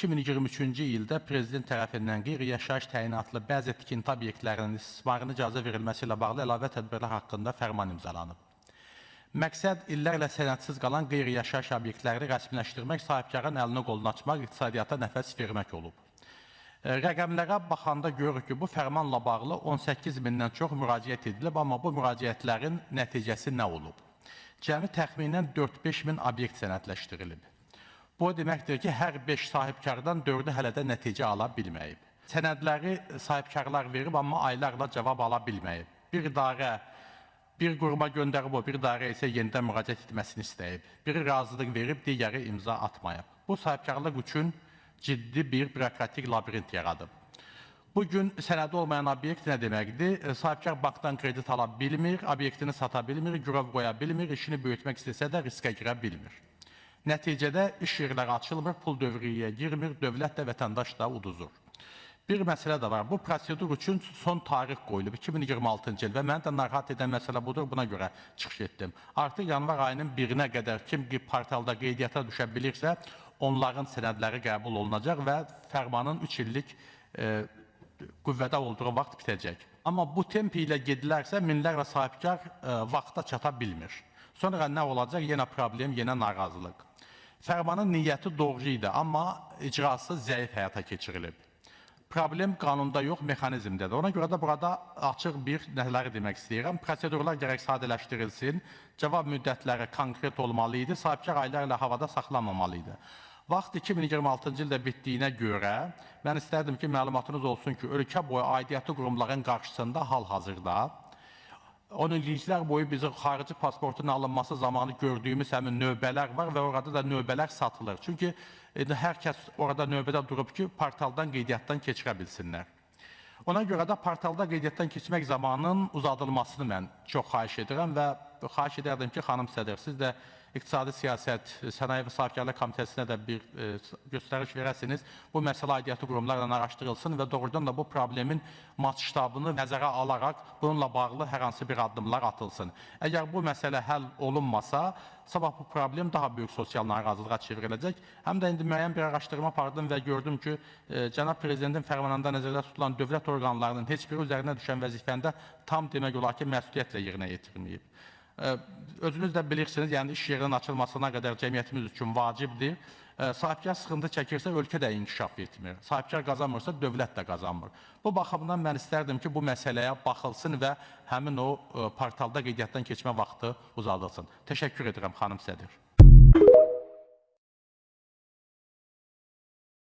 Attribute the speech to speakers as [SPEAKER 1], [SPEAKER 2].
[SPEAKER 1] 2023-cü ildə Prezident tərəfindən qeyri-yaşayış təyinatlı bəzi tikinti obyektlərinin istismarına icazə verilməsi ilə bağlı əlavə tədbirlər haqqında fərman imzalanıb. Məqsəd illərlə sənədsiz qalan qeyri-yaşayış obyektlərini rəsmiləşdirmək, sahibkarın əlini qolunu açmaq, iqtisadiyyata nəfəs vermək olub. Rəqəmlərə baxanda görürük ki, bu fərmanla bağlı 18 mindən çox müraciət edilib, amma bu müraciətlərin nəticəsi nə olub? Cəmi təxminən 4-5 min obyekt sənədləşdirilib. Bu deməkdir ki, hər 5 sahibkardan 4-ü hələ də nəticə ala bilməyib. Sənədləri sahibkarlar verib, amma aylarla cavab ala bilməyib. Bir idarə bir quruma göndərib, o bir idarə isə yenidən müraciət etməsini istəyib. Biri razılıq verib, digəri imza atmayıb. Bu sahibkarlıq üçün ciddi bir bürokratik labirint yaradıb. Bugün sənədi olmayan obyekt nə deməkdir? Sahibkar bankdan kredit ala bilmir, obyektini sata bilmir, girov qoya bilmir, işini böyütmək istəsə də riskə girə bilmir. Nəticədə iş yerləri açılmır, pul dövriyyəyə girmir, dövlət də, vətəndaş da uduzur. Bir məsələ də var, bu prosedur üçün son tarix qoyulub, 2026-cı il və məni də narahat edən məsələ budur, buna görə çıxış etdim. Artıq yanvar ayının 1-nə qədər kim portalda qeydiyyata düşə bilirsə, onların sənədləri qəbul olunacaq və fərmanın 3 illik qüvvədə olduğu vaxt bitəcək. Amma bu tempi ilə gedilərsə, minlərlə sahibkar vaxta çata bilmir. Sonra nə olacaq? Yenə problem, yenə narazılıq. Fərmanın niyyəti doğru idi, amma icrası zəif həyata keçirilib. Problem qanunda yox, mexanizmdədir. Ona görə də burada açıq bir nələri demək istəyirəm. Prosedurlar gərək sadələşdirilsin, cavab müddətləri konkret olmalı idi, sahibkar aylarla havada saxlanmamalı idi. Vaxt 2026-cı ildə bitdiyinə görə, mən istərdim ki, məlumatınız olsun ki, ölkə boyu aidiyyatı qurumların qarşısında hal-hazırda 10 illiklər boyu bizim xarici pasportun alınması zamanı gördüyümüz həmin növbələr var və orada da növbələr satılır. Çünki hər kəs orada növbədə durub ki, portaldan qeydiyyatdan keçirə bilsinlər. Ona görə də portalda qeydiyyatdan keçmək zamanının uzadılmasını mən çox xahiş edirəm və xahiş edərdim ki, xanım sədr, siz də İqtisadi Siyasət, Sənaye və Sahibkarlıq Komitəsinə də bir göstəriş verəsiniz. Bu məsələ aidiyyatı qurumlarla araşdırılsın və doğrudan da bu problemin maçştabını nəzərə alaraq bununla bağlı hər hansı bir addımlar atılsın. Əgər bu məsələ həll olunmasa, sabah bu problem daha böyük sosial narazılığa çevriləcək. Həm də indi müəyyən bir araşdırma apardım və gördüm ki, Cənab Prezidentin fərmanında nəzərdə tutulan dövlət orqanlarının heç biri üzərinə düşən vəzifəndə tam demək olar ki, məsuliyyətlə yerinə yetirməyib. Özünüz də bilirsiniz, yəni iş yerinin açılmasına qədər cəmiyyətimiz üçün vacibdir. Sahibkar sıxıntı çəkirsə, ölkə də inkişaf etmir. Sahibkar qazanmırsa, dövlət də qazanmır. Bu baxımdan mən istərdim ki, bu məsələyə baxılsın və həmin o portalda qeydiyyatdan keçmə vaxtı uzadılsın. Təşəkkür edirəm, xanım sədr.